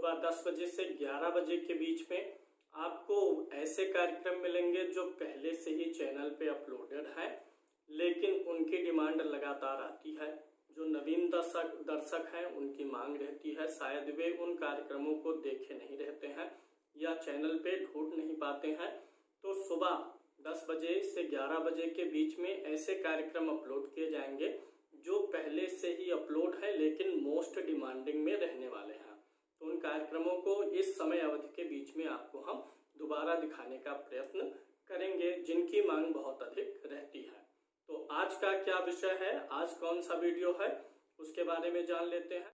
सुबह 10 बजे से 11 बजे के बीच में आपको ऐसे कार्यक्रम मिलेंगे जो पहले से ही चैनल पे अपलोडेड है, लेकिन उनकी डिमांड लगातार आती है। जो नवीन दर्शक हैं उनकी मांग रहती है, शायद वे उन कार्यक्रमों को देखे नहीं रहते हैं या चैनल पे ढूंढ नहीं पाते हैं। तो सुबह 10 बजे से 11 बजे के बीच में ऐसे कार्यक्रम अपलोड किए जाएंगे जो पहले से ही अपलोड है लेकिन मोस्ट डिमांडिंग में रहने वाले हैं। तो उन कार्यक्रमों को इस समय अवधि के बीच में आपको हम दोबारा दिखाने का प्रयत्न करेंगे जिनकी मांग बहुत अधिक रहती है। तो आज का क्या विषय है, आज कौन सा वीडियो है, उसके बारे में जान लेते हैं।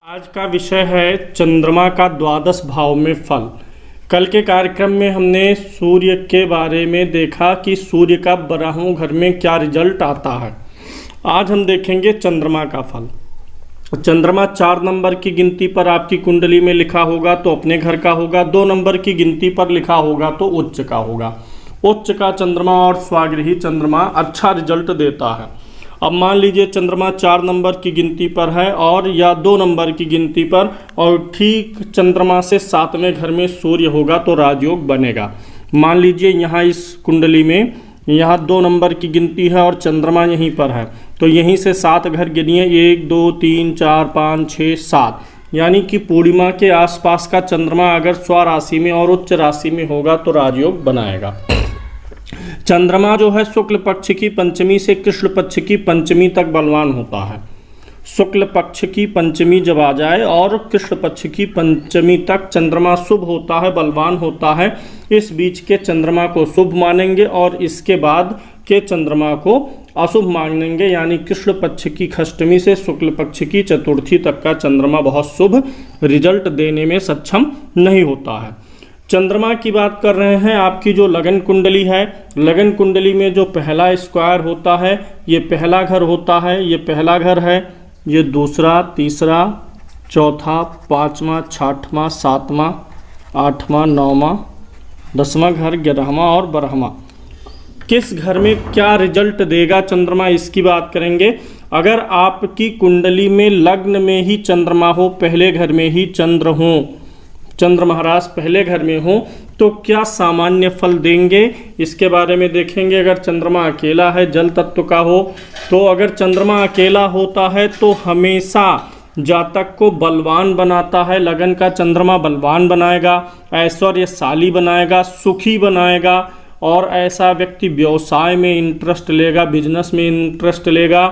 आज का विषय है चंद्रमा का द्वादश भाव में फल। कल के कार्यक्रम में हमने सूर्य के बारे में देखा कि सूर्य का 12वें घर में क्या रिजल्ट आता है। आज हम देखेंगे चंद्रमा का फल। चंद्रमा 4 नंबर की गिनती पर आपकी कुंडली में लिखा होगा तो अपने घर का होगा, 2 नंबर की गिनती पर लिखा होगा तो उच्च का होगा। उच्च का चंद्रमा और स्वाग्रही चंद्रमा अच्छा रिजल्ट देता है। अब मान लीजिए चंद्रमा 4 नंबर की गिनती पर है और या 2 नंबर की गिनती पर और ठीक चंद्रमा से 7वें घर में सूर्य होगा तो राजयोग बनेगा। मान लीजिए यहाँ इस कुंडली में यहाँ 2 नंबर की गिनती है और चंद्रमा यहीं पर है, तो यहीं से 7 घर गिनिए, 1 2 3 4 5 6 7, यानी कि पूर्णिमा के आसपास का चंद्रमा अगर स्वराशि में और उच्च राशि में होगा तो राजयोग बनाएगा। चंद्रमा जो है शुक्ल पक्ष की पंचमी से कृष्ण पक्ष की पंचमी तक बलवान होता है। शुक्ल पक्ष की पंचमी जब आ जाए और कृष्ण पक्ष की पंचमी तक चंद्रमा शुभ होता है, बलवान होता है। इस बीच के चंद्रमा को शुभ मानेंगे और इसके बाद के चंद्रमा को अशुभ मानेंगे, यानी कृष्ण पक्ष की षष्टमी से शुक्ल पक्ष की चतुर्थी तक का चंद्रमा बहुत शुभ रिजल्ट देने में सक्षम नहीं होता है। चंद्रमा की बात कर रहे हैं, आपकी जो लगन कुंडली है, लगन कुंडली में जो पहला स्क्वायर होता है ये पहला घर होता है, ये पहला घर है, ये दूसरा, तीसरा, चौथा, 5वां, 6वां, 7वां, 8वां, 9वां, 10वां घर, 11वां और 12वां। किस घर में क्या रिजल्ट देगा चंद्रमा, इसकी बात करेंगे। अगर आपकी कुंडली में लग्न में ही चंद्रमा हो, पहले घर में ही चंद्र हो, चंद्र महाराज पहले घर में हो तो क्या सामान्य फल देंगे, इसके बारे में देखेंगे। अगर चंद्रमा अकेला है, जल तत्व का हो, तो अगर चंद्रमा अकेला होता है तो हमेशा जातक को बलवान बनाता है। लगन का चंद्रमा बलवान बनाएगा, ऐश्वर्यशाली बनाएगा, सुखी बनाएगा और ऐसा व्यक्ति व्यवसाय में इंटरेस्ट लेगा, बिजनेस में इंटरेस्ट लेगा,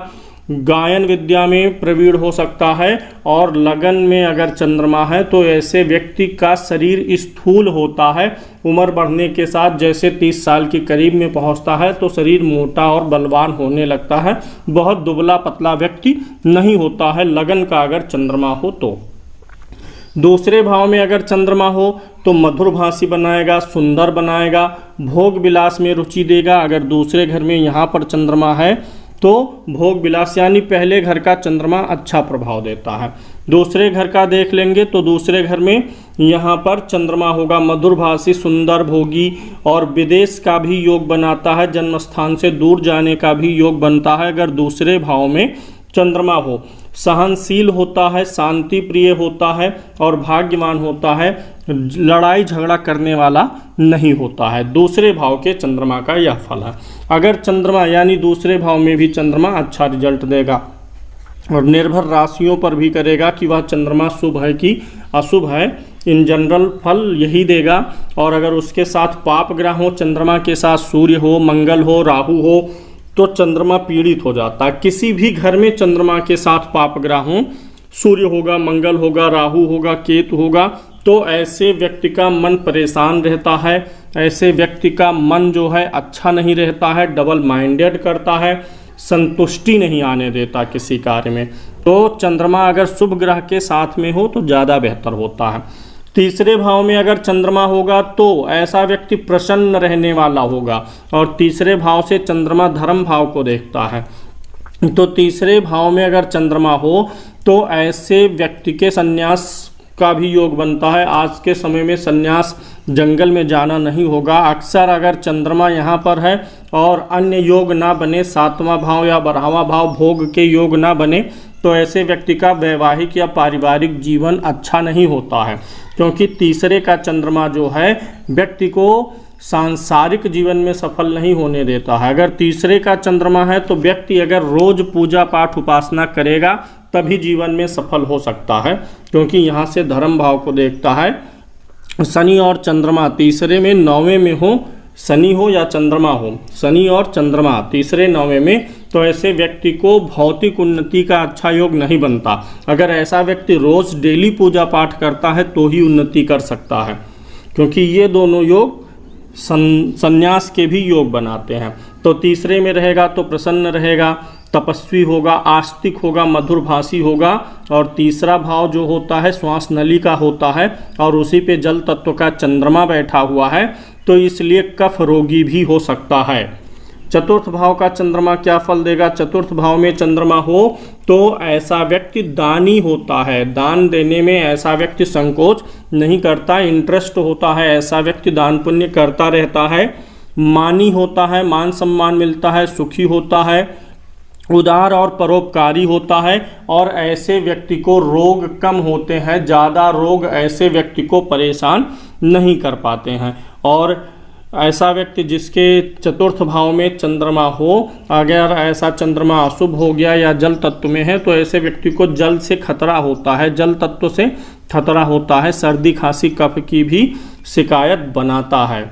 गायन विद्या में प्रवीण हो सकता है। और लगन में अगर चंद्रमा है तो ऐसे व्यक्ति का शरीर स्थूल होता है, उम्र बढ़ने के साथ जैसे 30 साल के करीब में पहुंचता है तो शरीर मोटा और बलवान होने लगता है, बहुत दुबला पतला व्यक्ति नहीं होता है लगन का अगर चंद्रमा हो तो। दूसरे भाव में अगर चंद्रमा हो तो मधुरभाषी बनाएगा, सुंदर बनाएगा, भोग विलास में रुचि देगा। अगर दूसरे घर में यहाँ पर चंद्रमा है तो भोग विलास, यानी पहले घर का चंद्रमा अच्छा प्रभाव देता है। दूसरे घर का देख लेंगे तो दूसरे घर में यहाँ पर चंद्रमा होगा मधुरभाषी, सुंदर, भोगी और विदेश का भी योग बनाता है, जन्म स्थान से दूर जाने का भी योग बनता है। अगर दूसरे भाव में चंद्रमा हो, सहनशील होता है, शांति प्रिय होता है और भाग्यवान होता है, लड़ाई झगड़ा करने वाला नहीं होता है। दूसरे भाव के चंद्रमा का यह फल है। अगर चंद्रमा यानी दूसरे भाव में भी चंद्रमा अच्छा रिजल्ट देगा और निर्भर राशियों पर भी करेगा कि वह चंद्रमा शुभ है कि अशुभ है, इन जनरल फल यही देगा। और अगर उसके साथ पाप ग्रह हो, चंद्रमा के साथ सूर्य हो, मंगल हो, राहु हो, तो चंद्रमा पीड़ित हो जाता है। किसी भी घर में चंद्रमा के साथ पाप ग्रह हो, सूर्य होगा, मंगल होगा, राहु होगा, केतु होगा, तो ऐसे व्यक्ति का मन परेशान रहता है, ऐसे व्यक्ति का मन जो है अच्छा नहीं रहता है, डबल माइंडेड करता है, संतुष्टि नहीं आने देता किसी कार्य में। तो चंद्रमा अगर शुभ ग्रह के साथ में हो तो ज़्यादा बेहतर होता है। तीसरे भाव में अगर चंद्रमा होगा तो ऐसा व्यक्ति प्रसन्न रहने वाला होगा। और तीसरे भाव से चंद्रमा धर्म भाव को देखता है, तो तीसरे भाव में अगर चंद्रमा हो तो ऐसे व्यक्ति के संन्यास का भी योग बनता है। आज के समय में संन्यास जंगल में जाना नहीं होगा। अक्सर अगर चंद्रमा यहाँ पर है और अन्य योग ना बने, 7वां भाव या 12वां भाव भोग के योग ना बने, तो ऐसे व्यक्ति का वैवाहिक या पारिवारिक जीवन अच्छा नहीं होता है, क्योंकि तीसरे का चंद्रमा जो है व्यक्ति को सांसारिक जीवन में सफल नहीं होने देता है। अगर तीसरे का चंद्रमा है तो व्यक्ति अगर रोज पूजा पाठ उपासना करेगा तभी जीवन में सफल हो सकता है, क्योंकि यहाँ से धर्म भाव को देखता है। शनि और चंद्रमा तीसरे में नौवें में हो, शनि हो या चंद्रमा हो, शनि और चंद्रमा तीसरे नौवें में, तो ऐसे व्यक्ति को भौतिक उन्नति का अच्छा योग नहीं बनता। अगर ऐसा व्यक्ति रोज डेली पूजा पाठ करता है तो ही उन्नति कर सकता है, क्योंकि ये दोनों योग संन्यास के भी योग बनाते हैं। तो तीसरे में रहेगा तो प्रसन्न रहेगा, तपस्वी होगा, आस्तिक होगा, मधुरभाषी होगा। और तीसरा भाव जो होता है श्वास नली का होता है और उसी पे जल तत्व का चंद्रमा बैठा हुआ है, तो इसलिए कफ रोगी भी हो सकता है। चतुर्थ भाव का चंद्रमा क्या फल देगा? चतुर्थ भाव में चंद्रमा हो तो ऐसा व्यक्ति दानी होता है, दान देने में ऐसा व्यक्ति संकोच नहीं करता, इंटरेस्ट होता है, ऐसा व्यक्ति दान पुण्य करता रहता है, मानी होता है, मान सम्मान मिलता है, सुखी होता है, उदार और परोपकारी होता है। और ऐसे व्यक्ति को रोग कम होते हैं, ज़्यादा रोग ऐसे व्यक्ति को परेशान नहीं कर पाते हैं। और ऐसा व्यक्ति जिसके चतुर्थ भाव में चंद्रमा हो, अगर ऐसा चंद्रमा अशुभ हो गया या जल तत्व में है तो ऐसे व्यक्ति को जल से खतरा होता है, जल तत्व से खतरा होता है, सर्दी खांसी कफ की भी शिकायत बनाता है।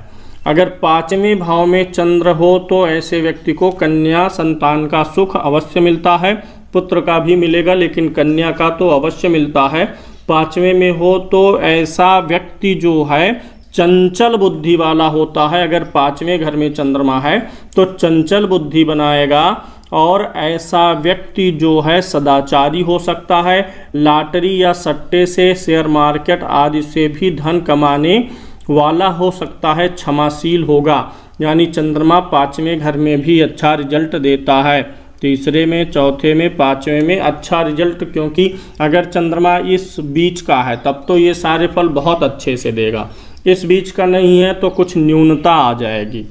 अगर पांचवें भाव में चंद्र हो तो ऐसे व्यक्ति को कन्या संतान का सुख अवश्य मिलता है, पुत्र का भी मिलेगा लेकिन कन्या का तो अवश्य मिलता है। पांचवें में हो तो ऐसा व्यक्ति जो है चंचल बुद्धि वाला होता है। अगर पांचवें घर में चंद्रमा है तो चंचल बुद्धि बनाएगा और ऐसा व्यक्ति जो है सदाचारी हो सकता है, लॉटरी या सट्टे से, शेयर मार्केट आदि से भी धन कमाने वाला हो सकता है, क्षमाशील होगा। यानी चंद्रमा पांचवें घर में भी अच्छा रिजल्ट देता है, तीसरे में, चौथे में, पांचवें में अच्छा रिजल्ट, क्योंकि अगर चंद्रमा इस बीच का है तब तो ये सारे फल बहुत अच्छे से देगा, इस बीच का नहीं है तो कुछ न्यूनता आ जाएगी।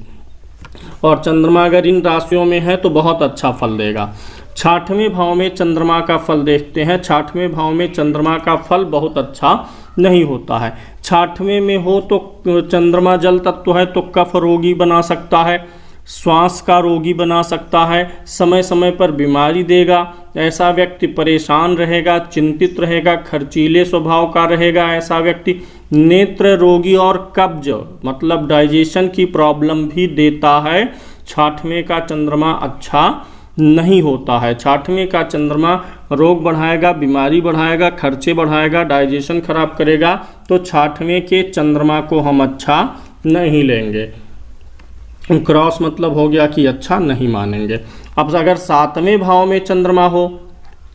और चंद्रमा अगर इन राशियों में है तो बहुत अच्छा फल देगा। छठवें भाव में चंद्रमा का फल देखते हैं। छठवें भाव में चंद्रमा का फल बहुत अच्छा नहीं होता है। छठवें में हो तो चंद्रमा जल तत्व है तो कफ रोगी बना सकता है, श्वास का रोगी बना सकता है, समय समय पर बीमारी देगा, ऐसा व्यक्ति परेशान रहेगा, चिंतित रहेगा, खर्चीले स्वभाव का रहेगा, ऐसा व्यक्ति नेत्र रोगी और कब्ज मतलब डाइजेशन की प्रॉब्लम भी देता है। छठवें का चंद्रमा अच्छा नहीं होता है। छठवें का चंद्रमा रोग बढ़ाएगा, बीमारी बढ़ाएगा, खर्चे बढ़ाएगा, डाइजेशन खराब करेगा, तो छठवें के चंद्रमा को हम अच्छा नहीं लेंगे। क्रॉस मतलब हो गया कि अच्छा नहीं मानेंगे। अब अगर सातवें भाव में चंद्रमा हो,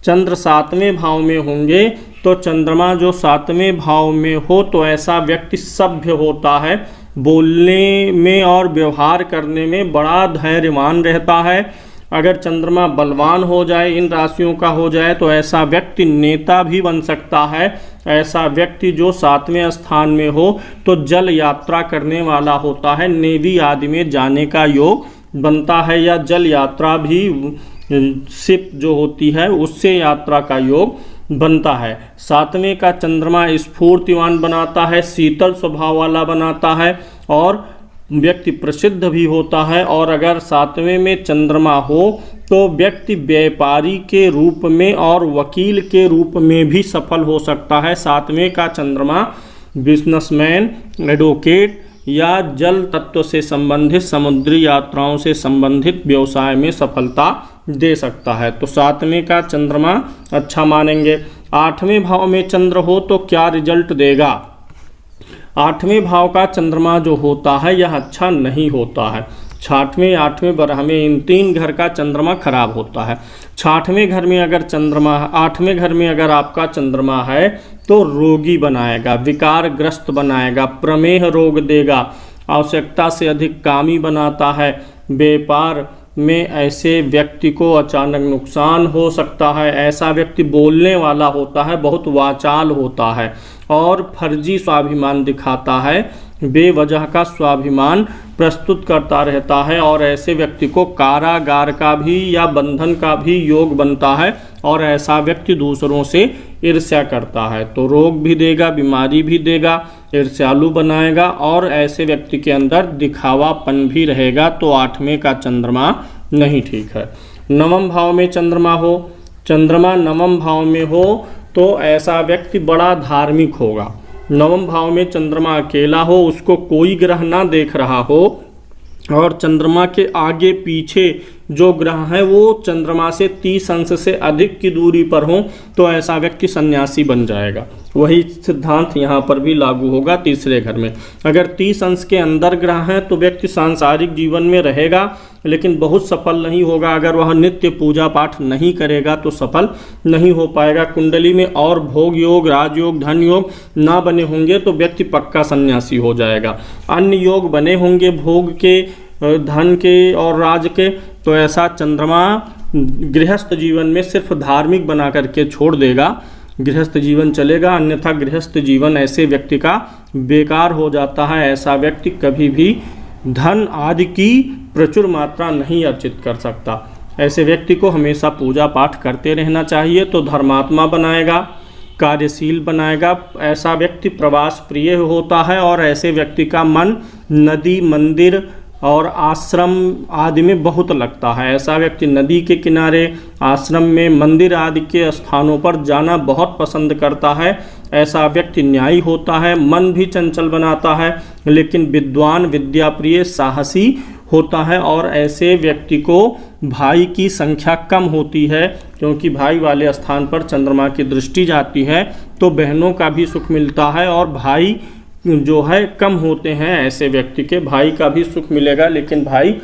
चंद्र सातवें भाव में होंगे तो चंद्रमा जो सातवें भाव में हो तो ऐसा व्यक्ति सभ्य होता है, बोलने में और व्यवहार करने में बड़ा धैर्यवान रहता है। अगर चंद्रमा बलवान हो जाए, इन राशियों का हो जाए, तो ऐसा व्यक्ति नेता भी बन सकता है। ऐसा व्यक्ति जो सातवें स्थान में हो तो जल यात्रा करने वाला होता है, नेवी आदि में जाने का योग बनता है, या जल यात्रा भी शिप जो होती है उससे यात्रा का योग बनता है। सातवें का चंद्रमा स्फूर्तिवान बनाता है, शीतल स्वभाव वाला बनाता है और व्यक्ति प्रसिद्ध भी होता है। और अगर सातवें में चंद्रमा हो तो व्यक्ति व्यापारी के रूप में और वकील के रूप में भी सफल हो सकता है। सातवें का चंद्रमा बिजनेसमैन, एडवोकेट या जल तत्व से संबंधित, समुद्री यात्राओं से संबंधित व्यवसाय में सफलता दे सकता है। तो सातवें का चंद्रमा अच्छा मानेंगे। आठवें भाव में चंद्र हो तो क्या रिजल्ट देगा? आठवें भाव का चंद्रमा जो होता है यह अच्छा नहीं होता है। छठवें, आठवें, बारहवें, इन तीन घर का चंद्रमा खराब होता है। छठवें घर में अगर चंद्रमा, आठवें घर में अगर आपका चंद्रमा है तो रोगी बनाएगा, विकारग्रस्त बनाएगा, प्रमेह रोग देगा, आवश्यकता से अधिक कामी बनाता है। व्यापार में ऐसे व्यक्ति को अचानक नुकसान हो सकता है। ऐसा व्यक्ति बोलने वाला होता है, बहुत वाचाल होता है और फर्जी स्वाभिमान दिखाता है, बेवजह का स्वाभिमान प्रस्तुत करता रहता है और ऐसे व्यक्ति को कारागार का भी या बंधन का भी योग बनता है और ऐसा व्यक्ति दूसरों से ईर्ष्या करता है तो रोग भी देगा, बीमारी भी देगा, ईर्ष्यालु बनाएगा और ऐसे व्यक्ति के अंदर दिखावापन भी रहेगा। तो 8वें का चंद्रमा नहीं ठीक है। नवम भाव में चंद्रमा हो, चंद्रमा नवम भाव में हो तो ऐसा व्यक्ति बड़ा धार्मिक होगा। नवम भाव में चंद्रमा अकेला हो, उसको कोई ग्रह ना देख रहा हो और चंद्रमा के आगे पीछे जो ग्रह हैं वो चंद्रमा से 30 अंश से अधिक की दूरी पर हो तो ऐसा व्यक्ति सन्यासी बन जाएगा। वही सिद्धांत यहाँ पर भी लागू होगा तीसरे घर में। अगर 30 अंश के अंदर ग्रह हैं तो व्यक्ति सांसारिक जीवन में रहेगा लेकिन बहुत सफल नहीं होगा। अगर वह नित्य पूजा पाठ नहीं करेगा तो सफल नहीं हो पाएगा। कुंडली में और भोग योग, राजयोग, धन योग ना बने होंगे तो व्यक्ति पक्का सन्यासी हो जाएगा। अन्य योग बने होंगे भोग के, धन के और राज के तो ऐसा चंद्रमा गृहस्थ जीवन में सिर्फ धार्मिक बना करके छोड़ देगा, गृहस्थ जीवन चलेगा। अन्यथा गृहस्थ जीवन ऐसे व्यक्ति का बेकार हो जाता है। ऐसा व्यक्ति कभी भी धन आदि की प्रचुर मात्रा नहीं अर्जित कर सकता। ऐसे व्यक्ति को हमेशा पूजा पाठ करते रहना चाहिए तो धर्मात्मा बनाएगा, कार्यशील बनाएगा। ऐसा व्यक्ति प्रवास प्रिय होता है और ऐसे व्यक्ति का मन नदी, मंदिर और आश्रम आदि में बहुत लगता है। ऐसा व्यक्ति नदी के किनारे, आश्रम में, मंदिर आदि के स्थानों पर जाना बहुत पसंद करता है। ऐसा व्यक्ति न्यायी होता है, मन भी चंचल बनाता है लेकिन विद्वान, विद्याप्रिय, साहसी होता है। और ऐसे व्यक्ति को भाई की संख्या कम होती है क्योंकि भाई वाले स्थान पर चंद्रमा की दृष्टि जाती है तो बहनों का भी सुख मिलता है और भाई जो है कम होते हैं। ऐसे व्यक्ति के भाई का भी सुख मिलेगा लेकिन भाई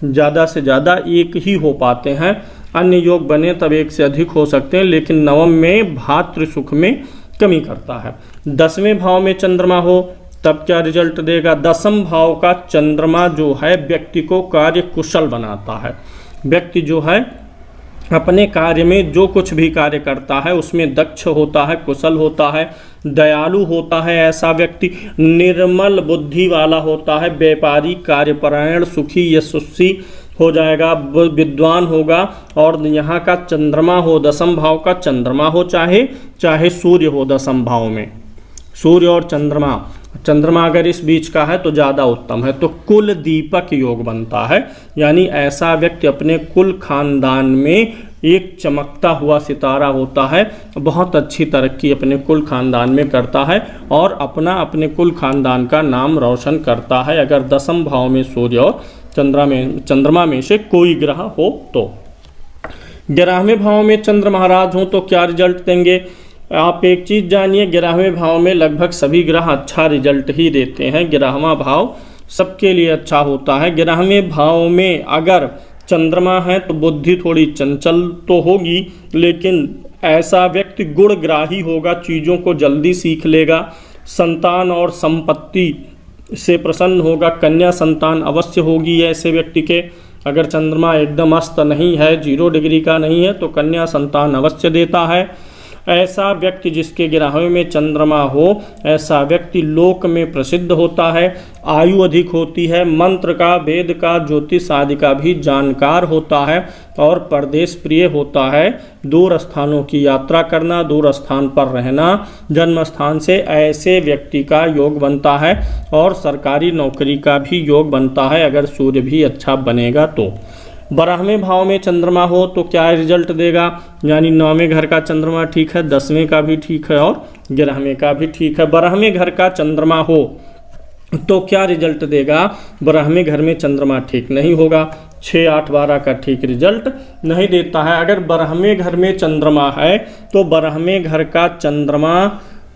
ज़्यादा से ज़्यादा एक ही हो पाते हैं। अन्य योग बने तब एक से अधिक हो सकते हैं लेकिन नवम में भातृ सुख में कमी करता है। 10वें भाव में चंद्रमा हो तब क्या रिजल्ट देगा? 10म भाव का चंद्रमा जो है व्यक्ति को कार्य कुशल बनाता है। व्यक्ति जो है अपने कार्य में जो कुछ भी कार्य करता है उसमें दक्ष होता है, कुशल होता है, दयालु होता है। ऐसा व्यक्ति निर्मल बुद्धि वाला होता है, व्यापारी, कार्यपरायण, सुखी, यशस्वी हो जाएगा, विद्वान होगा। और यहाँ का चंद्रमा हो, 10म भाव का चंद्रमा हो, चाहे सूर्य हो 10म भाव में, सूर्य और चंद्रमा अगर इस बीच का है तो ज़्यादा उत्तम है। तो कुल दीपक योग बनता है, यानी ऐसा व्यक्ति अपने कुल खानदान में एक चमकता हुआ सितारा होता है, बहुत अच्छी तरक्की अपने कुल खानदान में करता है और अपने कुल खानदान का नाम रोशन करता है अगर 10म भाव में सूर्य और चंद्रमा में से कोई ग्रह हो तो। 11वें भाव में चंद्र महाराज हों तो क्या रिजल्ट देंगे? आप एक चीज़ जानिए, 11वें भाव में लगभग सभी ग्रह अच्छा रिजल्ट ही देते हैं। 11वां भाव सबके लिए अच्छा होता है। 11वें भाव में अगर चंद्रमा है तो बुद्धि थोड़ी चंचल तो होगी लेकिन ऐसा व्यक्ति गुणग्राही होगा, चीज़ों को जल्दी सीख लेगा, संतान और संपत्ति से प्रसन्न होगा, कन्या संतान अवश्य होगी ऐसे व्यक्ति के। अगर चंद्रमा एकदम अस्त नहीं है, 0 डिग्री का नहीं है तो कन्या संतान अवश्य देता है। ऐसा व्यक्ति जिसके 11वें में चंद्रमा हो ऐसा व्यक्ति लोक में प्रसिद्ध होता है, आयु अधिक होती है, मंत्र का, वेद का, ज्योतिष आदि का भी जानकार होता है और परदेश प्रिय होता है। दूर स्थानों की यात्रा करना, दूर स्थान पर रहना, जन्म स्थान से ऐसे व्यक्ति का योग बनता है और सरकारी नौकरी का भी योग बनता है अगर सूर्य भी अच्छा बनेगा तो। 12वें भाव में चंद्रमा हो तो क्या रिजल्ट देगा? यानी 9वें घर का चंद्रमा ठीक है, 10वें का भी ठीक है और 11वें का भी ठीक है। 12वें घर का चंद्रमा हो तो क्या रिजल्ट देगा? 12वें घर में चंद्रमा ठीक नहीं होगा, 6, 8, 12 का ठीक रिजल्ट नहीं देता है। अगर 12वें घर में चंद्रमा है तो 12वें घर का चंद्रमा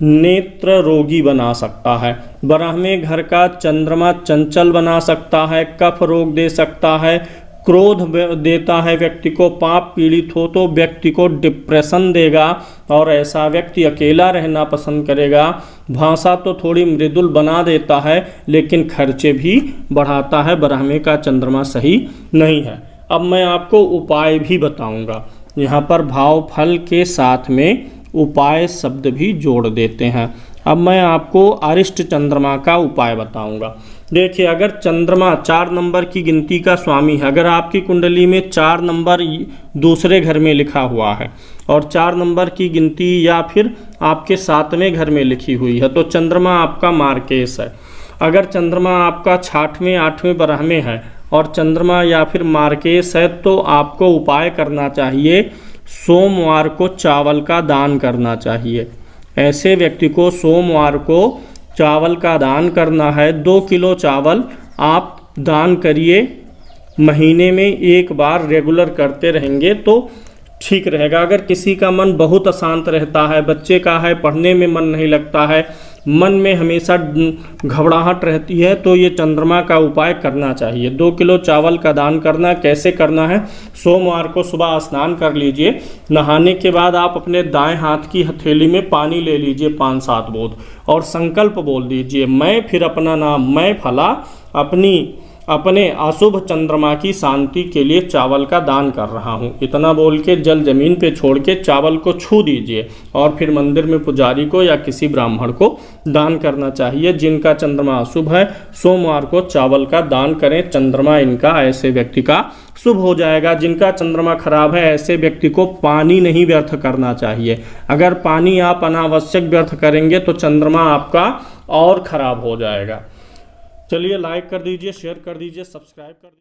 नेत्र रोगी बना सकता है, 12वें घर का चंद्रमा चंचल बना सकता है, कफ रोग दे सकता है, क्रोध देता है व्यक्ति को, पाप पीड़ित हो तो व्यक्ति को डिप्रेशन देगा और ऐसा व्यक्ति अकेला रहना पसंद करेगा। भाषा तो थोड़ी मृदुल बना देता है लेकिन खर्चे भी बढ़ाता है। 12वें का चंद्रमा सही नहीं है। अब मैं आपको उपाय भी बताऊंगा, यहाँ पर भाव फल के साथ में उपाय शब्द भी जोड़ देते हैं। अब मैं आपको अरिष्ट चंद्रमा का उपाय बताऊंगा। देखिए, अगर चंद्रमा 4 नंबर की गिनती का स्वामी है, अगर आपकी कुंडली में 4 नंबर दूसरे घर में लिखा हुआ है और 4 नंबर की गिनती या फिर आपके 7वें घर में लिखी हुई है, तो चंद्रमा आपका मार्केश है। अगर चंद्रमा आपका 6वें 8वें 12वें है और चंद्रमा या फिर मार्केश है, तो आपको उपाय करना चाहिए, सोमवार को चावल का दान करना चाहिए। ऐसे व्यक्ति को सोमवार को चावल का दान करना है। 2 किलो चावल आप दान करिए, महीने में एक बार रेगुलर करते रहेंगे तो ठीक रहेगा। अगर किसी का मन बहुत अशांत रहता है, बच्चे का है पढ़ने में मन नहीं लगता है, मन में हमेशा घबराहट रहती है, तो ये चंद्रमा का उपाय करना चाहिए। 2 किलो चावल का दान करना। कैसे करना है? सोमवार को सुबह स्नान कर लीजिए, नहाने के बाद आप अपने दाएं हाथ की हथेली में पानी ले लीजिए 5-7 बूंद और संकल्प बोल दीजिए, मैं फिर अपना नाम मैं फला अपने अशुभ चंद्रमा की शांति के लिए चावल का दान कर रहा हूँ। इतना बोल के जल जमीन पे छोड़ के चावल को छू दीजिए और फिर मंदिर में पुजारी को या किसी ब्राह्मण को दान करना चाहिए। जिनका चंद्रमा अशुभ है, सोमवार को चावल का दान करें, चंद्रमा इनका ऐसे व्यक्ति का शुभ हो जाएगा। जिनका चंद्रमा खराब है, ऐसे व्यक्ति को पानी नहीं व्यर्थ करना चाहिए। अगर पानी आप अनावश्यक व्यर्थ करेंगे तो चंद्रमा आपका और खराब हो जाएगा। चलिए, लाइक कर दीजिए, शेयर कर दीजिए, सब्सक्राइब कर दीजिए।